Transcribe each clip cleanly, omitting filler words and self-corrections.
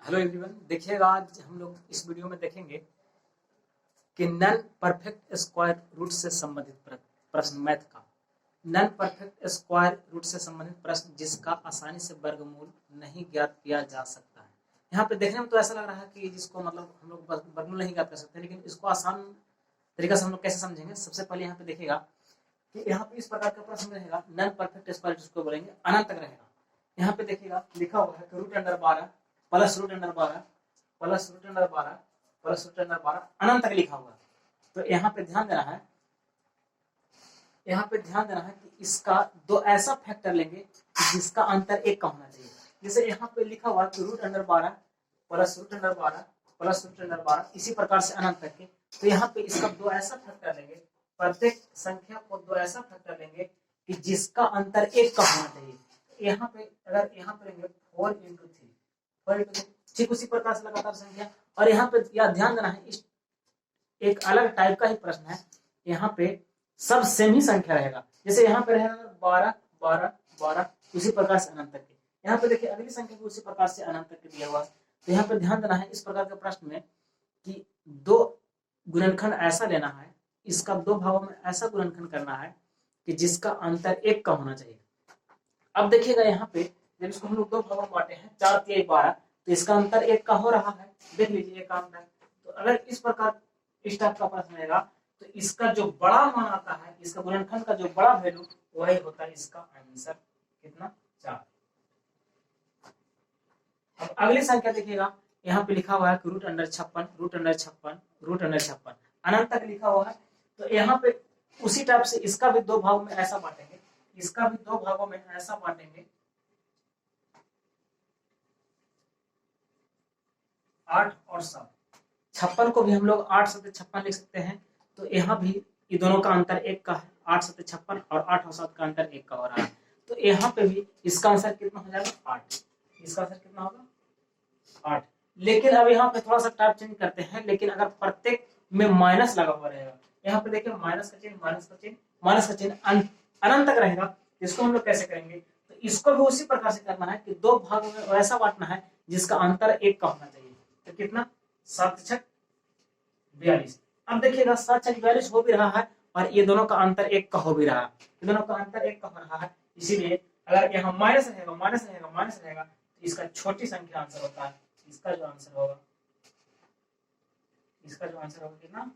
Hello everyone, देखिएगा आज हम लोग इस वीडियो में देखेंगे कि नॉन परफेक्ट स्क्वायर रूट से संबंधित प्रश्न मैथ का नॉन परफेक्ट स्क्वायर रूट से संबंधित प्रश्न जिसका आसानी से वर्गमूल नहीं ज्ञात किया जा सकता है। यहाँ पे देखने में तो ऐसा लग रहा है कि जिसको मतलब हम लोग वर्गमूल नहीं ज्ञात कर सकते, लेकिन इसको आसान तरीका से हम लोग कैसे समझेंगे। सबसे पहले यहाँ पे देखिएगा कि यहाँ पे इस प्रकार का प्रश्न रहेगा, नॉन परफेक्ट स्क्वायर जिसको बोलेंगे अनंत तक रहेगा। यहाँ पे देखिएगा लिखा हुआ है root under 12 plus root under 12 plus root under 12 plus root under 12 अनंत तक लिखा हुआ है। तो यहाँ पे ध्यान देना है, कि इसका दो ऐसा फैक्टर लेंगे जिसका अंतर एक का होना चाहिए। जैसे यहाँ पे लिखा हुआ है कि root under 12 plus root under 12 plus root under 12, इसी प्रकार से अनंत तक के। तो यहाँ पे इसका दो ऐसा फैक्टर लेंगे, प्रत्येक संख्या को दो ऐसा फैक्टर लेंगे कि जिसका अंतर एक का होना चाहिए। यहाँ पे अगर यहाँ पे लेंगे 4 into 3, ठीक उसी प्रकार से लगातार संख्या। और यहाँ पे यह ध्यान देना है, इस एक अलग टाइप का ही प्रश्न है। यहाँ पे सब सेम ही संख्या रहेगा। जैसे यहाँ पे रहेगा 12 12 12, उसी प्रकार से अनंत तक के। यहाँ पे देखिए अगली संख्या को उसी प्रकार से अनंत तक के दिया हुआ। तो यहाँ पे ध्यान देना है इस प्रकार के प्रश्न में कि दो गुणनखंड ऐसा लेना है, इसका दो भागों में ऐसा गुणनखंड करना है कि जिसका अंतर एक का होना चाहिए। अब देखिएगा यहाँ पे जब इसको हम लोग दो भागों में बांटे हैं 4 3 12, तो इसका अंतर एक का हो रहा है। देख लीजिए एक अंतर। तो अगर इस प्रकार इस टाइप का प्रश्न रहेगा तो इसका जो बड़ा मान आता है, इसका गुणनखंड का जो बड़ा वैल्यू वही होता है इसका आंसर कितना 4। अब अगली संख्या देखिएगा, यहाँ पे लिखा हुआ है कि root under 56 root under 56 root under 56 अनंत तक लिखा हुआ है। तो यहाँ पे उसी टाइप से इसका भी दो भागों में ऐसा बांटेंगे, इसका भी दो भागों में ऐसा बांटेंगे 8 और 7। 56 को भी हम लोग 8 7 56 लिख सकते हैं। तो यहाँ भी ये दोनों का अंतर एक का है, 8 7 56 और 8 और 7 का अंतर एक का हो रहा है। तो यहाँ पे भी इसका आंसर कितना हो जाएगा 8। इसका आंसर कितना होगा 8। लेकिन अब यहाँ पे थोड़ा सा टाइप चेंज करते हैं, लेकिन अगर प्रत्येक में माइनस लगा हुआ रहेगा, यहाँ पे देखिए माइनस का चिन्ह माइनस का चिन्ह माइनस का चिन्ह अनंत तक रहेगा। इसको हम लोग कैसे करेंगे, तो इसको भी उसी प्रकार से करना है कि दो भागों में ऐसा बांटना है जिसका अंतर एक का होना चाहिए। तो कितना 7 6 42। अब देखिएगा 7 6 42 हो भी रहा है और ये दोनों का अंतर एक का हो भी रहा है, ये दोनों का अंतर एक का हो रहा है। इसीलिए अगर यहाँ माइनस रहेगा माइनस रहेगा माइनस रहेगा तो इसका छोटी संख्या आंसर होता है। इसका जो आंसर होगा कितना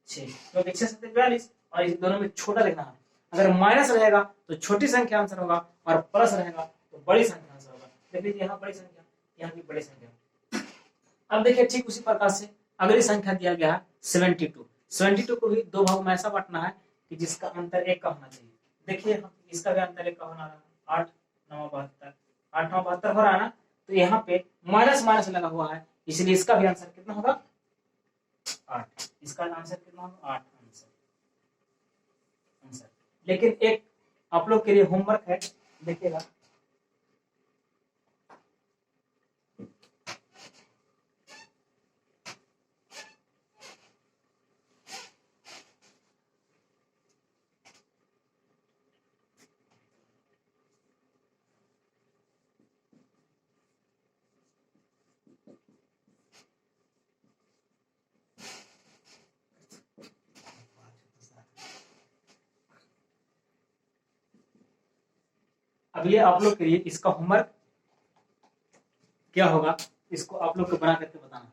6, क्योंकि 6 7 42 और इस दोनों में छोटा लिखना है। अगर माइनस रहेगा तो छोटी संख्या आंसर होगा और प्लस रहेगा तो बड़ी संख्या आंसर होगा। देख लीजिए यहाँ बड़ी संख्या, यहाँ भी बड़ी संख्या। अब देखिए ठीक उसी प्रकार से अगली संख्या दिया गया है 72। 72 को भी दो भागों में ऐसा बांटना है कि जिसका अंतर एक का होना चाहिए। देखिए इसका भी अंतर एक का होना है, 8 9 72 8 9 72 हो रहा है ना। तो यहाँ पे माइनस माइनस लगा हुआ है, इसलिए इसका भी आंसर कितना होगा 8। इसका आंसर कितना होगा 8 आंसर। लेकिन एक आप लोग के लिए होमवर्क है, देखिएगा अब ये आप लोग के लिए इसका होमवर्क क्या होगा, इसको आप लोग को बना करके बताना है।